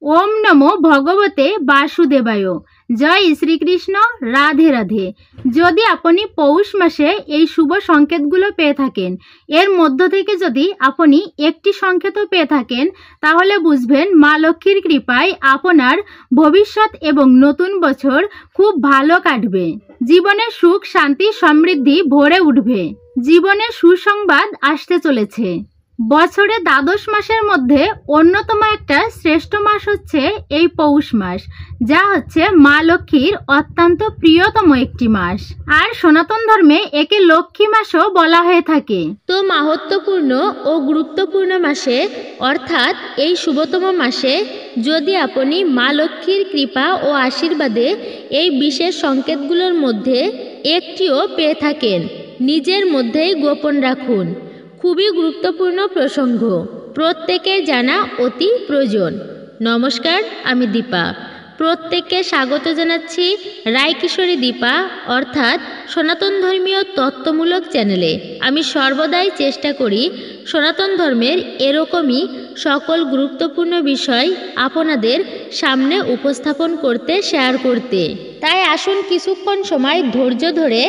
ওম নমো ভগবতে বাসুদেবায়। জয় শ্রীকৃষ্ণ। রাধে রাধে। যদি আপনি পৌষ মাসে এই শুভ সংকেতগুলো পেয়ে থাকেন, এর মধ্য থেকে যদি আপনি একটি সংকেতও পেয়ে থাকেন, তাহলে বুঝবেন মা লক্ষ্মীর কৃপায় আপনার ভবিষ্যৎ এবং নতুন বছর খুব ভালো কাটবে। জীবনে সুখ, শান্তি, সমৃদ্ধি ভরে উঠবে। জীবনে সুসংবাদ আসতে চলেছে। বছরে দ্বাদশ মাসের মধ্যে অন্যতম একটা শ্রেষ্ঠ মাস হচ্ছে এই পৌষ মাস, যা হচ্ছে মা লক্ষ্মীর অত্যন্ত প্রিয়তম একটি মাস। আর সনাতন ধর্মে একে লক্ষ্মী মাসও বলা হয়ে থাকে। তো মাহাত্ম্যপূর্ণ ও গুরুত্বপূর্ণ মাসে অর্থাৎ এই শুভতম মাসে যদি আপনি মা লক্ষ্মীর কৃপা ও আশীর্বাদে এই বিশেষ সংকেতগুলোর মধ্যে একটিও পেয়ে থাকেন, নিজের মধ্যেই গোপন রাখুন। খুবই গুরুত্বপূর্ণ প্রসঙ্গ, প্রত্যেকের জানা অতি প্রয়োজন। নমস্কার, আমি দীপা। প্রত্যেককে স্বাগত জানাচ্ছি রায়কিশোরী দীপা অর্থাৎ সনাতন ধর্মীয় তত্ত্বমূলক চ্যানেলে। আমি সর্বদাই চেষ্টা করি সনাতন ধর্মের এরকমই সকল গুরুত্বপূর্ণ বিষয় আপনাদের সামনে উপস্থাপন করতে, শেয়ার করতে। তাই আসুন কিছুক্ষণ সময় ধৈর্য ধরে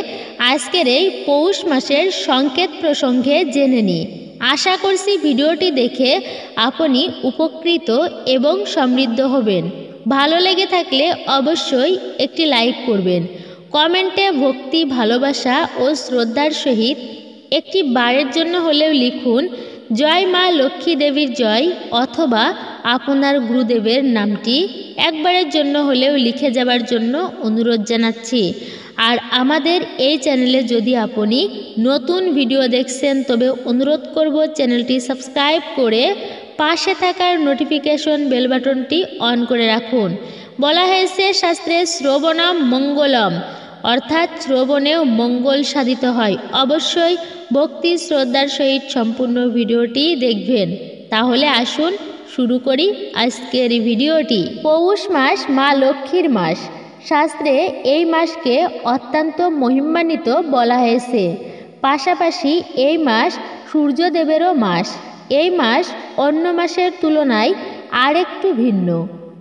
আজকের এই পৌষ মাসের সংকেত প্রসঙ্গে জেনে নিই। আশা করছি ভিডিওটি দেখে আপনি উপকৃত এবং সমৃদ্ধ হবেন। ভালো লেগে থাকলে অবশ্যই একটি লাইক করবেন। কমেন্টে ভক্তি, ভালোবাসা ও শ্রদ্ধার সহিত একটি বারের জন্য হলেও লিখুন জয় মা লক্ষ্মী দেবীর জয়, অথবা আপনার গুরুদেবের নামটি একবারের জন্য হলেও লিখে যাবার জন্য অনুরোধ জানাচ্ছি। আর আমাদের এই চ্যানেলে যদি আপনি নতুন ভিডিও দেখছেন, তবে অনুরোধ করব চ্যানেলটি সাবস্ক্রাইব করে পাশে থাকার নোটিফিকেশন বেল বাটনটি অন করে রাখুন। বলা হয়েছে শাস্ত্রে শ্রবণম মঙ্গলম, অর্থাৎ শ্রবণেও মঙ্গল সাধিত হয়। অবশ্যই ভক্তি শ্রদ্ধার সহিত সম্পূর্ণ ভিডিওটি দেখবেন। তাহলে আসুন শুরু করি আজকের ভিডিওটি। পৌষ মাস মা লক্ষ্মীর মাস। শাস্ত্রে এই মাসকে অত্যন্ত মহিমান্বিত বলা হয়েছে। পাশাপাশি এই মাস সূর্যদেবেরও মাস। এই মাস অন্য মাসের তুলনায় আরেকটু ভিন্ন।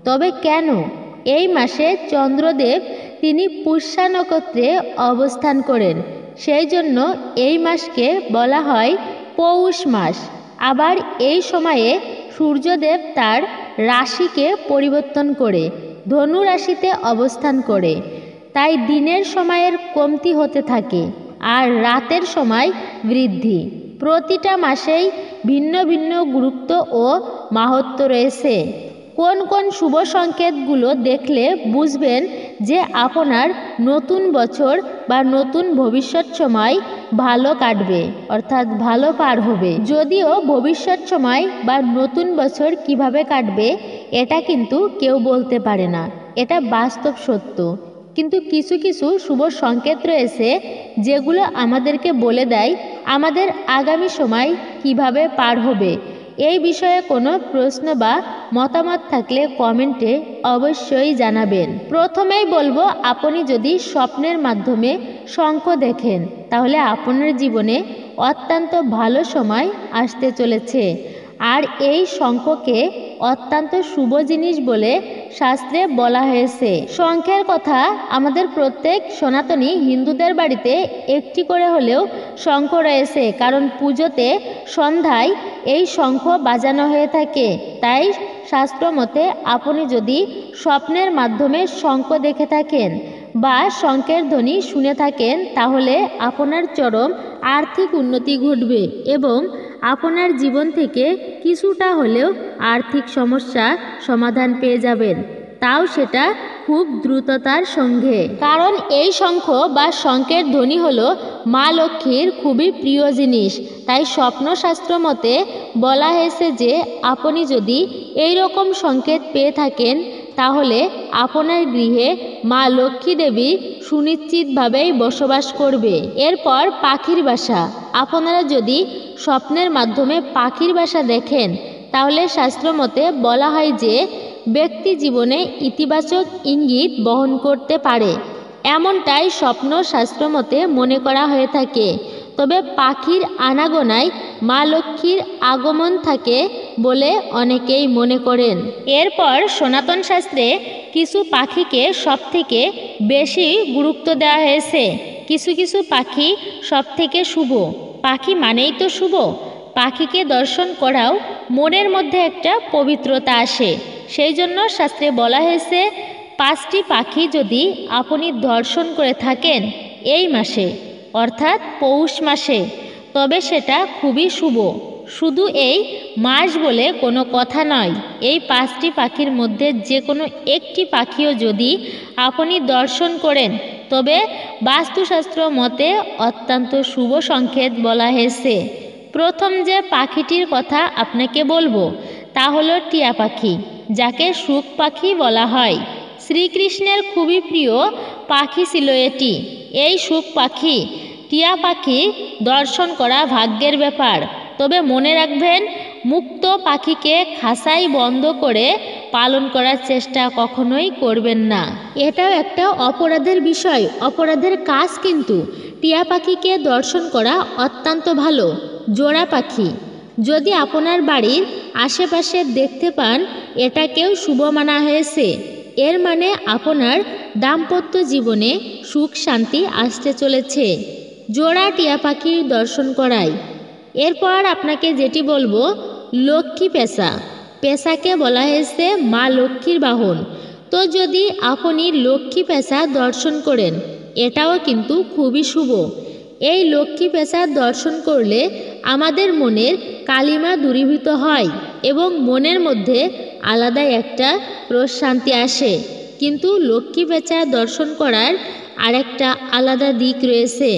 তবে কেন? এই মাসে চন্দ্রদেব তিনি পুষ্যা নক্ষত্রে অবস্থান করেন, সেই জন্য এই মাসকে বলা হয় পৌষ মাস। আবার এই সময়ে সূর্যদেব তার রাশিকে পরিবর্তন করে ধনু রাশিতে অবস্থান করে, তাই দিনের সময়ের কমতি হতে থাকে আর রাতের সময় বৃদ্ধি। প্রতিটা মাসেই ভিন্ন ভিন্ন গুরুত্ব ও মাহাত্ম্য রয়েছে। কোন কোন শুভ সংকেতগুলো দেখলে বুঝবেন যে আপনার নতুন বছর বা নতুন ভবিষ্যৎ সময় ভালো কাটবে, অর্থাৎ ভালো পার হবে। যদিও ভবিষ্যৎ সময় বা নতুন বছর কিভাবে কাটবে এটা কিন্তু কেউ বলতে পারে না, এটা বাস্তব সত্য। কিন্তু কিছু কিছু শুভ সংকেত রয়েছে যেগুলো আমাদেরকে বলে দেয় আমাদের আগামী সময় কিভাবে পার হবে। এই বিষয়ে কোনো প্রশ্ন বা মতামত থাকলে কমেন্টে অবশ্যই জানাবেন। প্রথমেই বলবো, আপনি যদি স্বপ্নের মাধ্যমে শঙ্খ দেখেন, তাহলে আপনার জীবনে অত্যন্ত ভালো সময় আসতে চলেছে। আর এই শঙ্খকে অত্যন্ত শুভ জিনিস বলে শাস্ত্রে বলা হয়েছে। শঙ্খের কথা আমাদের প্রত্যেক সনাতনী হিন্দুদের বাড়িতে একটি করে হলেও শঙ্খ রয়েছে, কারণ পুজোতে সন্ধ্যায় এই শঙ্খ বাজানো হয়ে থাকে। তাই শাস্ত্র মতে আপনি যদি স্বপ্নের মাধ্যমে শঙ্খ দেখে থাকেন বা শঙ্খের ধ্বনি শুনে থাকেন, তাহলে আপনার চরম আর্থিক উন্নতি ঘটবে এবং আপনার জীবন থেকে কিছুটা হলেও আর্থিক সমস্যা সমাধান পেয়ে যাবেন, তাও সেটা খুব দ্রুততার সঙ্গে। কারণ এই শঙ্খ বা শঙ্খের ধ্বনি হলো মা লক্ষ্মীর খুবই প্রিয় জিনিস। তাই স্বপ্নশাস্ত্র মতে বলা হয়েছে যে আপনি যদি এই রকম সংকেত পেয়ে থাকেন, তাহলে আপনার গৃহে মা লক্ষ্মী দেবী সুনিশ্চিতভাবেই বসবাস করবে। এরপর পাখির বাসা। আপনারা যদি স্বপ্নের মাধ্যমে পাখির বাসা দেখেন, তাহলে শাস্ত্র মতে বলা হয় যে ব্যক্তি জীবনে ইতিবাচক ইঙ্গিত বহন করতে পারে, এমনটাই স্বপ্ন শাস্ত্র মতে মনে করা হয়ে থাকে। তবে পাখির আনাগোনায় মা লক্ষ্মীর আগমন থাকে বলে অনেকেই মনে করেন। এরপর সনাতন শাস্ত্রে কিছু পাখিকে সবথেকে বেশি গুরুত্ব দেওয়া হয়েছে। কিছু কিছু পাখি সবথেকে শুভ। পাখি মানেই তো শুভ। পাখিকে দর্শন করাও মনের মধ্যে একটা পবিত্রতা আসে। সেই জন্য শাস্ত্রে বলা হয়েছে 5টি পাখি যদি আপনি দর্শন করে থাকেন এই মাসে অর্থাৎ পৌষ মাসে, তবে সেটা খুবই শুভ। শুধু এই মাস বলে কোনো কথা নয়, এই 5টি পাখির মধ্যে যে কোনো একটি পাখিও যদি আপনি দর্শন করেন তবে বাস্তুশাস্ত্র মতে অত্যন্ত শুভ সংকেত বলা হয়েছে। প্রথম যে পাখিটির কথা আপনাকে বলবো তা হলো টিয়া পাখি, যাকে সুখ পাখি বলা হয়। শ্রীকৃষ্ণের খুবই প্রিয় পাখি ছিল এটি। এই সুখ পাখি, টিয়া পাখি দর্শন করা ভাগ্যের ব্যাপার। তবে মনে রাখবেন, মুক্ত পাখিকে খাঁচাই বন্ধ করে পালন করার চেষ্টা কখনোই করবেন না। এটাও একটা অপরাধের বিষয়, অপরাধের কাজ। কিন্তু টিয়া পাখিকে দর্শন করা অত্যন্ত ভালো। জোড়া পাখি যদি আপনার বাড়ির আশেপাশে দেখতে পান, এটাকেও শুভ মানা হয়েছে। এর মানে আপনার দাম্পত্য জীবনে সুখ শান্তি আসতে চলেছে। জোড়া টিয়া পাখির দর্শন করাই। এরপর আপনাকে যেটি বলবো, লক্ষ্মী পেঁচা। পেঁচাকে বলা হয়েছে মা লক্ষ্মীর বাহন। তো যদি আপনি লক্ষ্মী পেঁচা দর্শন করেন, এটাও কিন্তু খুবই শুভ। এই লক্ষ্মী পেঁচা দর্শন করলে আমাদের মনের কালিমা দূরীভূত হয় এবং মনের মধ্যে আলাদা একটা প্রশান্তি আসে। কিন্তু লক্ষ্মী পেঁচা দর্শন করার আরেকটা আলাদা দিক রয়েছে।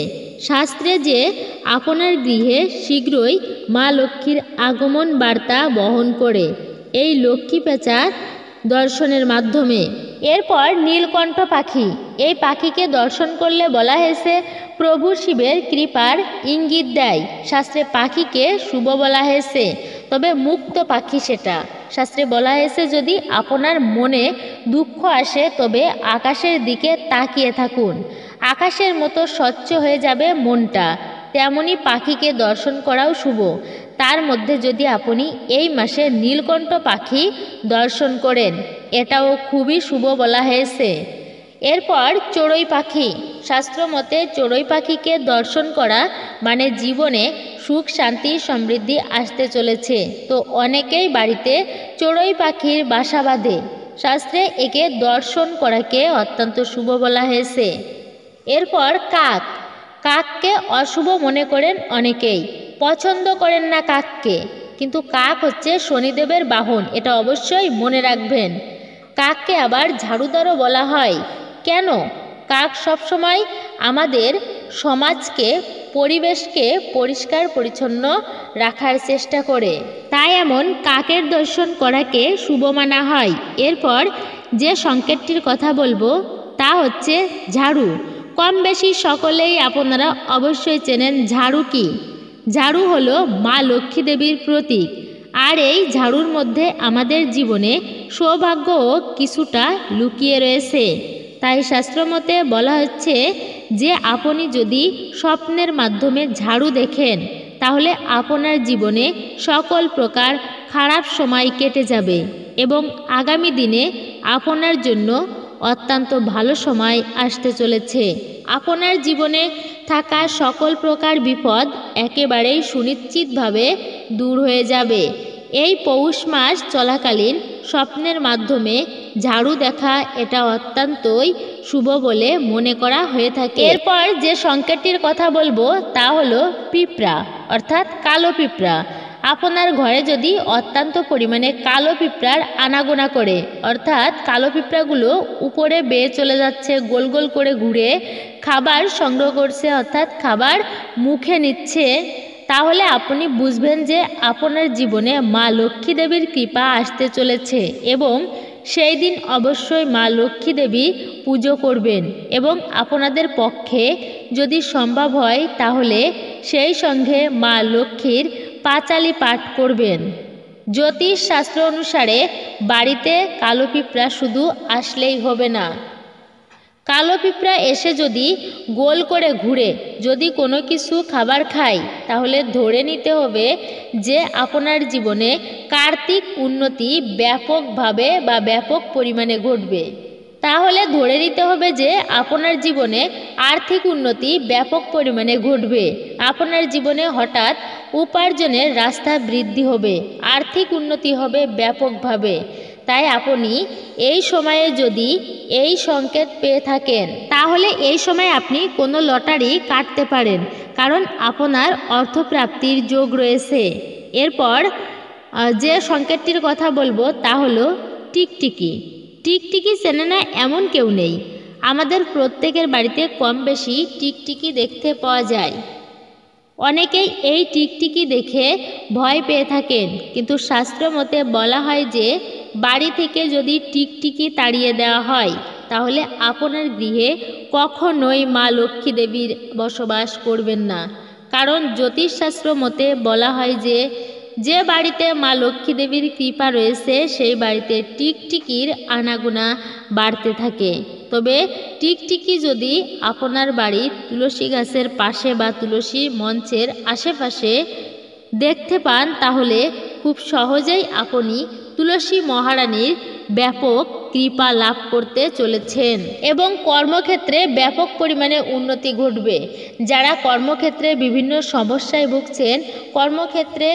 শাস্ত্রে যে আপনার গৃহে শীঘ্রই মা লক্ষ্মীর আগমন বার্তা বহন করে এই লক্ষ্মী পেঁচা দর্শনের মাধ্যমে। এরপর নীলকণ্ঠ পাখি। এই পাখিকে দর্শন করলে বলা হয়েছে প্রভু শিবের কৃপার ইঙ্গিত দেয়। শাস্ত্রে পাখিকে শুভ বলা হয়েছে, তবে মুক্ত পাখি সেটা। শাস্ত্রে বলা হয়েছে যদি আপনার মনে দুঃখ আসে তবে আকাশের দিকে তাকিয়ে থাকুন, আকাশের মতো স্বচ্ছ হয়ে যাবে মনটা। তেমনি পাখিকে দর্শন করাও শুভ। তার মধ্যে যদি আপনি এই মাসে নীলকণ্ঠ পাখি দর্শন করেন, এটাও খুবই শুভ বলা হয়েছে। এরপর চড়ুই পাখি। শাস্ত্র মতে চড়ুই পাখিকে দর্শন করা মানে জীবনে সুখ শান্তি সমৃদ্ধি আসতে চলেছে। তো অনেকেই বাড়িতে চড়ুই পাখির বাসা বাঁধে। শাস্ত্রে একে দর্শন করাকে অত্যন্ত শুভ বলা হয়েছে। এরপর কাক। কাককে অশুভ মনে করেন অনেকেই, পছন্দ করেন না কাককে। কিন্তু কাক হচ্ছে শনিদেবের বাহন, এটা অবশ্যই মনে রাখবেন। কাককে আবার ঝাড়ুদারও বলা হয়। কেন? কাক সবসময় আমাদের সমাজকে, পরিবেশকে পরিষ্কার পরিচ্ছন্ন রাখার চেষ্টা করে, তাই এমন কাকের দর্শন করাকে শুভ মানা হয়। এরপর যে সংকেতটির কথা বলবো তা হচ্ছে ঝাড়ু। কম বেশি সকলেই আপনারা অবশ্যই চেনেন ঝাড়ু কি। ঝাড়ু হলো মা লক্ষ্মী দেবীর প্রতীক। আর এই ঝাড়ুর মধ্যে আমাদের জীবনে সৌভাগ্যও কিছুটা লুকিয়ে রয়েছে। তাই শাস্ত্রমতে বলা হচ্ছে যে আপনি যদি স্বপ্নের মাধ্যমে ঝাড়ু দেখেন, তাহলে আপনার জীবনে সকল প্রকার খারাপ সময় কেটে যাবে এবং আগামী দিনে আপনার জন্য অত্যন্ত ভালো সময় আসতে চলেছে। আপনার জীবনে থাকা সকল প্রকার বিপদ একেবারেই সুনিশ্চিতভাবে দূর হয়ে যাবে। এই পৌষ মাস চলাকালীন স্বপ্নের মাধ্যমে ঝাড়ু দেখা এটা অত্যন্তই শুভ বলে মনে করা হয়ে থাকে। এরপর যে সংকেতটির কথা বলবো তা হলো পিঁপড়া, অর্থাৎ কালো পিঁপড়া। আপনার ঘরে যদি অত্যন্ত পরিমাণে কালো পিঁপড়ার আনাগোনা করে, অর্থাৎ কালো পিঁপড়াগুলো উপরে বেয়ে চলে যাচ্ছে, গোল গোল করে ঘুরে খাবার সংগ্রহ করছে, অর্থাৎ খাবার মুখে নিচ্ছে, তাহলে আপনি বুঝবেন যে আপনার জীবনে মা লক্ষ্মী দেবীর কৃপা আসতে চলেছে এবং সেই দিন অবশ্যই মা লক্ষ্মী দেবী পুজো করবেন এবং আপনাদের পক্ষে যদি সম্ভব হয় তাহলে সেই সঙ্গে মা লক্ষ্মীর পাঁচালি পাঠ করবেন। জ্যোতিষ শাস্ত্র অনুসারে বাড়িতে কালো পিঁপড়া শুধু আসলেই হবে না, কালো পিঁপড়া এসে যদি গোল করে ঘুরে যদি কোনো কিছু খাবার খায়, তাহলে ধরে নিতে হবে যে আপনার জীবনে কার্তিক উন্নতি ব্যাপকভাবে বা ব্যাপক পরিমাণে ঘটবে। তাহলে ধরে নিতে হবে যে আপনার জীবনে আর্থিক উন্নতি ব্যাপক পরিমাণে ঘটবে। আপনার জীবনে হঠাৎ উপার্জনের রাস্তা বৃদ্ধি হবে, আর্থিক উন্নতি হবে ব্যাপকভাবে। তাই আপনি এই সময়ে যদি এই সংকেত পেয়ে থাকেন, তাহলে এই সময় আপনি কোনো লটারি কাটতে পারেন, কারণ আপনার অর্থপ্রাপ্তির যোগ রয়েছে। এরপর যে সংকেতটির কথা বলবো তা হলো টিকটিকি। টিকটিকি চেনে না এমন কেউ নেই। আমাদের প্রত্যেকের বাড়িতে কম বেশি টিকটিকি দেখতে পাওয়া যায়। অনেকেই এই টিকটিকি দেখে ভয় পেয়ে থাকেন, কিন্তু শাস্ত্র মতে বলা হয় যে বাড়ি থেকে যদি টিকটিকি তাড়িয়ে দেওয়া হয়, তাহলে আপনার গৃহে কখনোই মা লক্ষ্মী দেবীর বসবাস করবেন না। কারণ জ্যোতিষশাস্ত্র মতে বলা হয় যে যে বাড়িতে মা লক্ষ্মী দেবীর কৃপা রয়েছে সেই বাড়িতে টিকটিকির আনাগোনা বাড়তে থাকে। তবে টিকটিকি যদি আপনার বাড়ির তুলসী গাছের পাশে বা তুলসী মঞ্চের আশেপাশে দেখতে পান, তাহলে খুব সহজেই আপনি তুলসী মহারানীর ব্যাপক কৃপা লাভ করতে চলেছেন এবং কর্মক্ষেত্রে ব্যাপক পরিমাণে উন্নতি ঘটবে। যারা কর্মক্ষেত্রে বিভিন্ন সমস্যায় ভুগছেন, কর্মক্ষেত্রে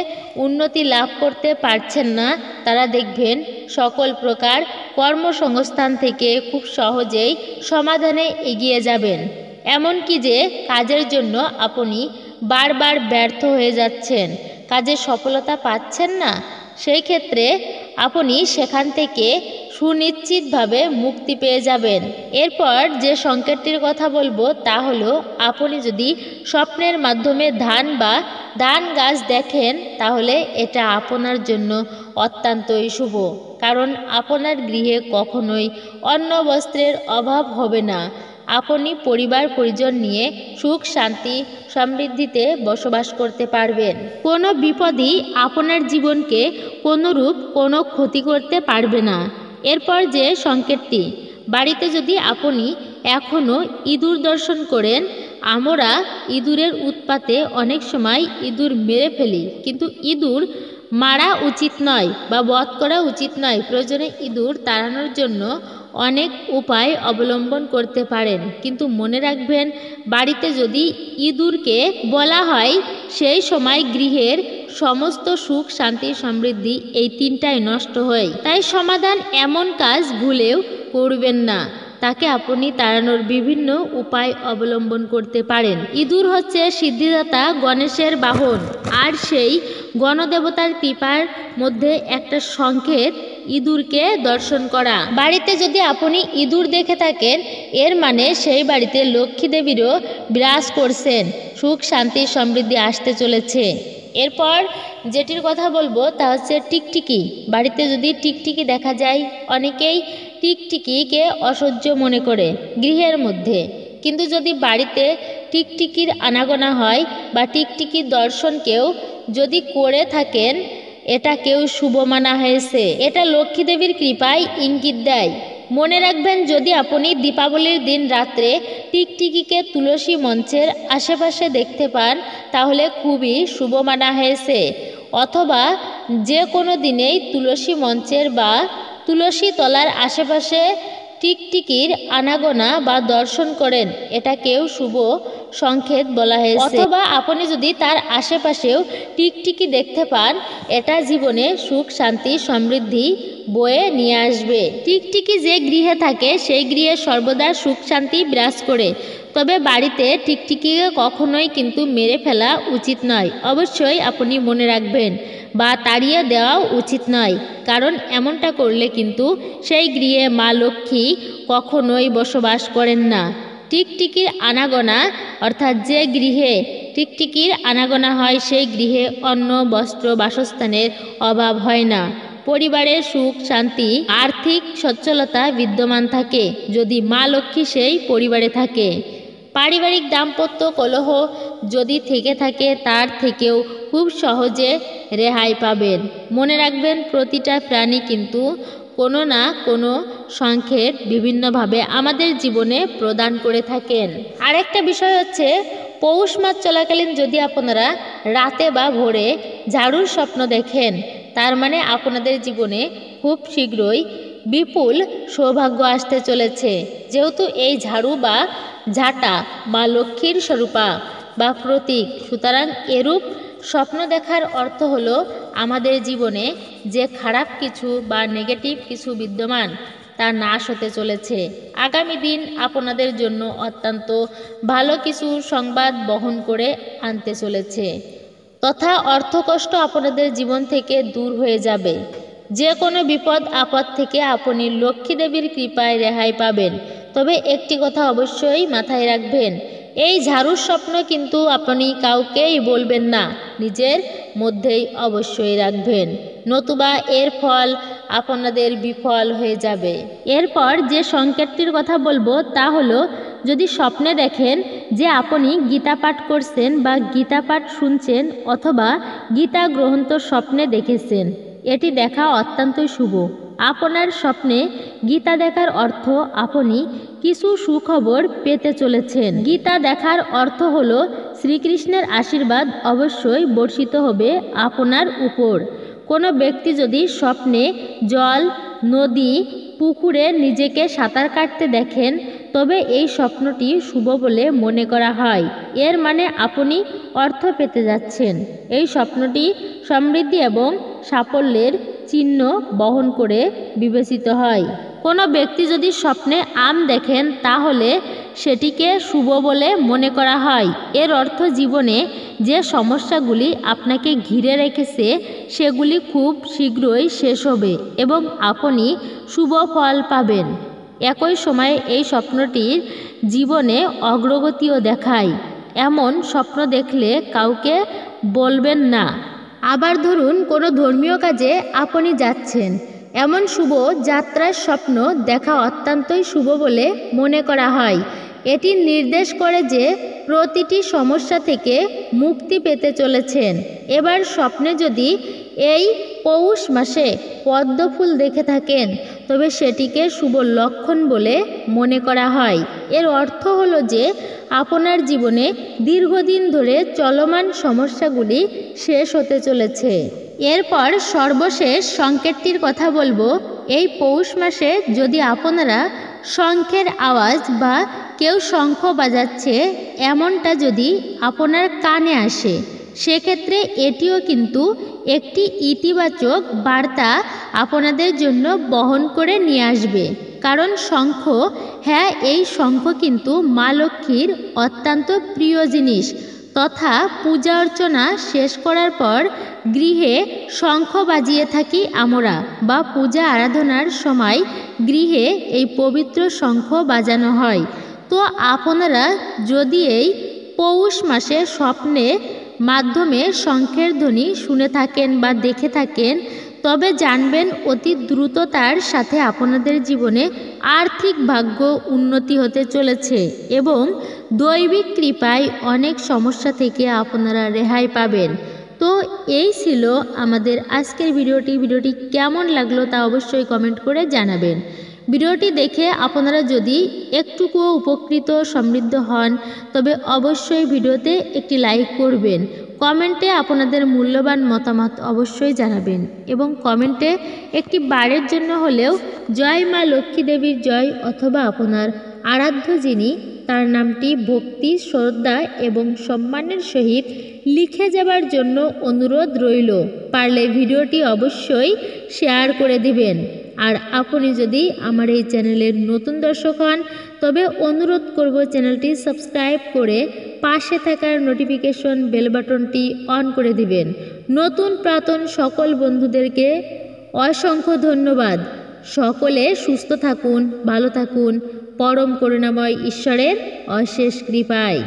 উন্নতি লাভ করতে পারছেন না, তারা দেখবেন সকল প্রকার কর্মসংস্থান থেকে খুব সহজেই সমাধানে এগিয়ে যাবেন। এমনকি যে কাজের জন্য আপনি বারবার ব্যর্থ হয়ে যাচ্ছেন, কাজে সফলতা পাচ্ছেন না, সেই ক্ষেত্রে আপনি সেখান থেকে সুনিশ্চিতভাবে মুক্তি পেয়ে যাবেন। এরপর যে সংকেতটির কথা বলবো তা হলো আপনি যদি স্বপ্নের মাধ্যমে ধান বা ধান গাছ দেখেন, তাহলে এটা আপনার জন্য অত্যন্তই শুভ। কারণ আপনার গৃহে কখনোই অন্ন বস্ত্রের অভাব হবে না। আপনি পরিবার পরিজন নিয়ে সুখ শান্তি সমৃদ্ধিতে বসবাস করতে পারবেন। কোনো বিপদই আপনার জীবনকে কোনোরূপ কোনো ক্ষতি করতে পারবে না। এরপর যে সংকেতটি, বাড়িতে যদি আপনি এখনও ইঁদুর দর্শন করেন, আমরা ইঁদুরের উৎপাতে অনেক সময় ইঁদুর মেরে ফেলি, কিন্তু ইঁদুর মারা উচিত নয় বা বধ করা উচিত নয়। প্রয়োজনে ইঁদুর তাড়ানোর জন্য অনেক উপায় অবলম্বন করতে পারেন, কিন্তু মনে রাখবেন বাড়িতে যদি ইঁদুরকে বলা হয়, সেই সময় গৃহের সমস্ত সুখ শান্তি সমৃদ্ধি এই তিনটাই নষ্ট হয়। তাই সমাধান এমন কাজ ভুলেও করবেন না, তাকে আপনি তাড়ানোর বিভিন্ন উপায় অবলম্বন করতে পারেন। ইঁদুর হচ্ছে সিদ্ধিদাতা গণেশের বাহন, আর সেই গণদেবতার কৃপার মধ্যে একটা সংকেত ইঁদুরকে দর্শন করা। বাড়িতে যদি আপনি ইঁদুর দেখে থাকেন, এর মানে সেই বাড়িতে লক্ষ্মী দেবীরও বিরাজ করছেন, সুখ শান্তি সমৃদ্ধি আসতে চলেছে। এরপর যেটির কথা বলবো তা হচ্ছে টিকটিকি। বাড়িতে যদি টিকটিকি দেখা যায়, অনেকেই টিকটিকিকে অসহ্য মনে করে গৃহের মধ্যে, কিন্তু যদি বাড়িতে টিকটিকির আনাগোনা হয় বা টিকটিকির দর্শন কেউ যদি করে থাকেন, এটা কেউ শুভ মানা হয়েছে। এটা লক্ষ্মী দেবীর কৃপায় ইঙ্গিত দেয়। মনে রাখবেন, যদি আপনি দীপাবলির দিন রাত্রে টিকটিকিকে তুলসী মঞ্চের আশেপাশে দেখতে পান, তাহলে খুবই শুভ মানা হয়েছে। অথবা যে কোনো দিনেই তুলসী মঞ্চের বা তুলসী তলার আশেপাশে টিকটিকির আনাগোনা বা দর্শন করেন, এটাকেও শুভ সংকেত বলা হয়েছে। অথবা আপনি যদি তার আশেপাশেও টিকটিকি দেখতে পান, এটা জীবনে সুখ শান্তি সমৃদ্ধি বয়ে নিয়ে আসবে। টিকটিকি যে গৃহে থাকে সেই গৃহে সর্বদা সুখ শান্তি বিরাজ করে। তবে বাড়িতে টিকটিকিকে কখনোই কিন্তু মেরে ফেলা উচিত নয়। অবশ্যই আপনি মনে রাখবেন, বা তাড়িয়ে দেওয়াও উচিত নয়, কারণ এমনটা করলে কিন্তু সেই গৃহে মা লক্ষ্মী কখনোই বসবাস করেন না। টিকটিকির আনাগোনা অর্থাৎ যে গৃহে টিকটিকির আনাগোনা হয়, সেই গৃহে অন্ন বস্ত্র বাসস্থানের অভাব হয় না। পরিবারের সুখ শান্তি আর্থিক সচ্ছলতা বিদ্যমান থাকে যদি মা লক্ষ্মী সেই পরিবারে থাকে। পারিবারিক দাম্পত্য কলহ যদি থেকে থাকে, তার থেকেও খুব সহজে রেহাই পাবেন। মনে রাখবেন, প্রতিটা প্রাণী কিন্তু কোনো না কোনো সংকেত বিভিন্নভাবে আমাদের জীবনে প্রদান করে থাকেন। আরেকটা বিষয় হচ্ছে, পৌষ মাস চলাকালীন যদি আপনারা রাতে বা ভোরে ঝাড়ুর স্বপ্ন দেখেন, তার মানে আপনাদের জীবনে খুব শীঘ্রই বিপুল সৌভাগ্য আসতে চলেছে। যেহেতু এই ঝাড়ু বা ঝাঁটা বা লক্ষ্মীর স্বরূপা বা প্রতীক, সুতরাং এরূপ স্বপ্ন দেখার অর্থ হলো আমাদের জীবনে যে খারাপ কিছু বা নেগেটিভ কিছু বিদ্যমান তা নাশ হতে চলেছে। আগামী দিন আপনাদের জন্য অত্যন্ত ভালো কিছু সংবাদ বহন করে আনতে চলেছে, তথা অর্থকষ্ট আপনাদের জীবন থেকে দূর হয়ে যাবে। যে কোনো বিপদ আপদ থেকে আপনি লক্ষ্মী দেবীর কৃপায় রেহাই পাবেন। তবে একটি কথা অবশ্যই মাথায় রাখবেন, এই ঝাড়ুর স্বপ্ন কিন্তু আপনি কাউকেই বলবেন না, নিজের মধ্যেই অবশ্যই রাখবেন, নতুবা এর ফল আপনাদের বিফল হয়ে যাবে। এরপর যে সংকেতটির কথা বলবো তা হলো, যদি স্বপ্নে দেখেন যে আপনি গীতা পাঠ করছেন বা গীতা পাঠ শুনছেন অথবা গীতা গ্রন্থ স্বপ্নে দেখেছেন, এটি দেখা অত্যন্তই শুভ। আপনার স্বপ্নে গীতা দেখার অর্থ আপনি কিছু সুখবর পেতে চলেছেন। গীতা দেখার অর্থ হলো শ্রীকৃষ্ণের আশীর্বাদ অবশ্যই বর্ষিত হবে আপনার উপর। কোনো ব্যক্তি যদি স্বপ্নে জল, নদী, পুকুরে নিজেকে সাঁতার কাটতে দেখেন, তবে এই স্বপ্নটি শুভ বলে মনে করা হয়। এর মানে আপনি অর্থ পেতে যাচ্ছেন। এই স্বপ্নটি সমৃদ্ধি এবং সাফল্যের চিহ্ন বহন করে বিবেচিত হয়। কোনো ব্যক্তি যদি স্বপ্নে আম দেখেন, তাহলে সেটিকে শুভ বলে মনে করা হয়। এর অর্থ জীবনে যে সমস্যাগুলি আপনাকে ঘিরে রেখেছে সেগুলি খুব শীঘ্রই শেষ হবে এবং আপনি শুভ ফল পাবেন। একই সময়ে এই স্বপ্নটির জীবনে অগ্রগতিও দেখায়। এমন স্বপ্ন দেখলে কাউকে বলবেন না। আবার ধরুন, কোনো ধর্মীয় কাজে আপনি যাচ্ছেন, এমন শুভ যাত্রার স্বপ্ন দেখা অত্যন্তই শুভ বলে মনে করা হয়। এটি নির্দেশ করে যে প্রতিটি সমস্যা থেকে মুক্তি পেতে চলেছেন। এবার স্বপ্নে যদি এই পৌষ মাসে পদ্ম ফুল দেখে থাকেন, তবে সেটিকে শুভ লক্ষণ বলে মনে করা হয়। এর অর্থ হলো যে আপনার জীবনে দীর্ঘদিন ধরে চলমান সমস্যাগুলি শেষ হতে চলেছে। এরপর সর্বশেষ সংকেতটির কথা বলবো। এই পৌষ মাসে যদি আপনারা শঙ্খের আওয়াজ বা কেউ শঙ্খ বাজাচ্ছে এমনটা যদি আপনার কানে আসে, সেক্ষেত্রে এটিও কিন্তু একটি ইতিবাচক বার্তা আপনাদের জন্য বহন করে নিয়ে আসবে। কারণ শঙ্খ, হ্যাঁ, এই শঙ্খ কিন্তু মা লক্ষ্মীর অত্যন্ত প্রিয় জিনিস, তথা পূজা অর্চনা শেষ করার পর গৃহে শঙ্খ বাজিয়ে থাকি আমরা, বা পূজা আরাধনার সময় গৃহে এই পবিত্র শঙ্খ বাজানো হয়। তো আপনারা যদি এই পৌষ মাসে স্বপ্নে মাধ্যমে শঙ্খের ধ্বনি শুনে থাকেন বা দেখে থাকেন, তবে জানবেন অতি দ্রুততার সাথে আপনাদের জীবনে আর্থিক ভাগ্য উন্নতি হতে চলেছে এবং দৈবিক কৃপায় অনেক সমস্যা থেকে আপনারা রেহাই পাবেন। তো এই ছিল আমাদের আজকের ভিডিওটি কেমন লাগলো তা অবশ্যই কমেন্ট করে জানাবেন। ভিডিওটি দেখে আপনারা যদি একটুকুও উপকৃত সমৃদ্ধ হন, তবে অবশ্যই ভিডিওতে একটি লাইক করবেন। কমেন্টে আপনাদের মূল্যবান মতামত অবশ্যই জানাবেন এবং কমেন্টে একটি বারের জন্য হলেও জয় মা লক্ষ্মী দেবীর জয় অথবা আপনার আরাধ্য যিনি, তার নামটি ভক্তি, শ্রদ্ধা এবং সম্মানের সহিত লিখে যাবার জন্য অনুরোধ রইল। পারলে ভিডিওটি অবশ্যই শেয়ার করে দিবেন। আর আপনি যদি আমার এই চ্যানেলের নতুন দর্শক হন, তবে অনুরোধ করব চ্যানেলটি সাবস্ক্রাইব করে পাশে থাকার নোটিফিকেশন বেল বাটনটি অন করে দিবেন। নতুন প্রাক্তন সকল বন্ধুদেরকে অসংখ্য ধন্যবাদ। সকলে সুস্থ থাকুন, ভালো থাকুন, পরম করুণাময় ঈশ্বরের অশেষ কৃপায়।